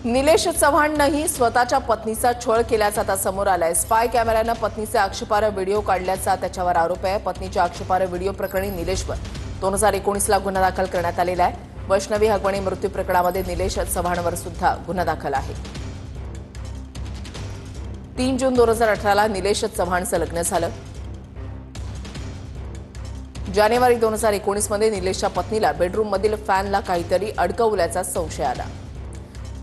निलेश चव्हाणनेही स्वतःच्या पत्नीचा छळ केल्याचा आता समोर आलाय। स्पाय कॅमेऱ्यानं पत्नीचे आक्षेपार्ह व्हिडिओ काढल्याचा त्याच्यावर आरोप आहे। पत्नीच्या आक्षेपार्ह व्हिडिओ प्रकरणी निलेशवर 2019ला गुन्हा दाखल करण्यात आलेला आहे। वैष्णवी हगवणे मृत्यू प्रकरणामध्ये निलेश चव्हाणवर सुद्धा गुन्हा दाखल आहे। 3 जून 2018ला निलेश चव्हाणचं लग्न झालं। जानेवारी 2019 मध्ये निलेशच्या पत्नीला बेडरूममधील फॅनला काहीतरी अडकवल्याचा संशय आला।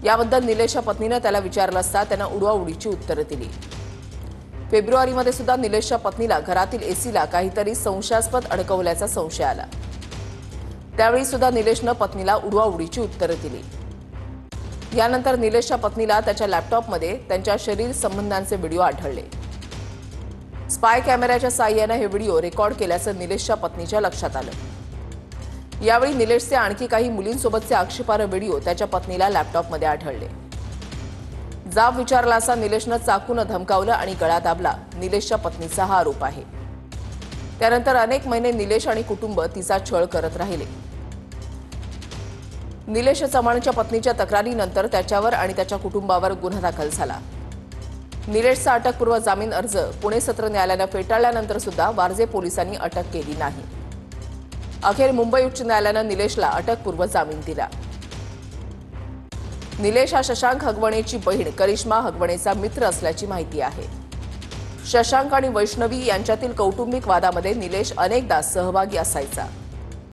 याबद्दल निलेशच्या पत्नीने त्याला विचारलं असता त्यानं उडवाउडीची उत्तरं दिली। फेब्रुवारीमध्ये सुद्धा निलेशच्या पत्नीला घरातील एसीला काहीतरी संशयास्पद अडकवल्याचा संशय आला। त्यावेळी सुद्धा निलेशनं पत्नीला उडवाउडीची उत्तरं दिली। यानंतर निलेशच्या पत्नीला त्याच्या लॅपटॉपमध्ये त्यांच्या शरीर संबंधांचे व्हिडिओ आढळले। स्पाय कॅमेऱ्याच्या साहाय्याने हे व्हिडिओ रेकॉर्ड केल्याचं निलेशच्या पत्नीच्या लक्षात आलं। यावेळी निलेशचे आणखी काही मुलींसोबतचे आक्षेपार्ह व्हिडिओ त्याच्या पत्नीला लॅपटॉपमध्ये आढळले। जाब विचारला असता निलेशनं चाकूनं धमकावलं आणि गळा दाबला, निलेशच्या पत्नीचा हा आरोप आहे। त्यानंतर अनेक महिने निलेश आणि कुटुंब तिचा छळ करत राहिले। निलेश चव्हाणच्या पत्नीच्या तक्रारीनंतर त्याच्यावर आणि त्याच्या कुटुंबावर गुन्हा दाखल झाला। निलेशचा अटकपूर्व जामीन अर्ज पुणे सत्र न्यायालयानं फेटाळल्यानंतर सुद्धा वारजे पोलिसांनी अटक केली नाही। अखेर मुंबई उच्च न्यायालयानं निलेशला अटकपूर्व जामीन दिला। निलेश हा शशांक हगवणेची बहीण करिश्मा हगवणेचा मित्र असल्याची माहिती आहे। शशांक आणि वैष्णवी यांच्यातील कौटुंबिक वादामध्ये निलेश अनेकदा सहभागी असायचा।